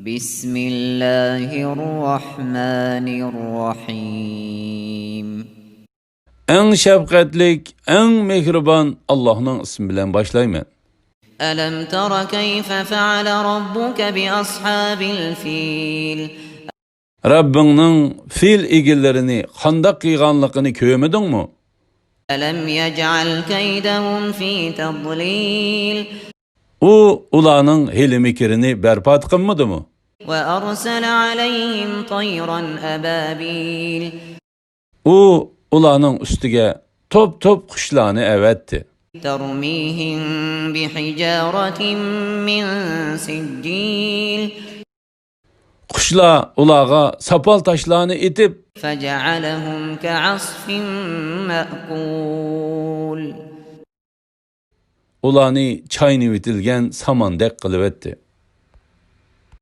بسم الله الرحمن الرحيم En şefkatlik, en mehriban Allah'ın ismi bilen başlayman. ألم تر كيف فعل ربك بأصحاب الفيل Rabbinin fil igillerini, kandak kıyganlıkını köymedin mi? ألم يجعل كيدهم في تضليل O ulanın hilimikirini berbat kılmadı mı? وأرسل عليهم طيرا أبابيل O ulanın üstüge top top kuşlarını evetti. ترميهم بحجارة من سجيل Kuşlar ulağa sapal taşlarını itip فجعلهم كعصف مأكول ulanı çayını bitilgen samandek kılıvetti.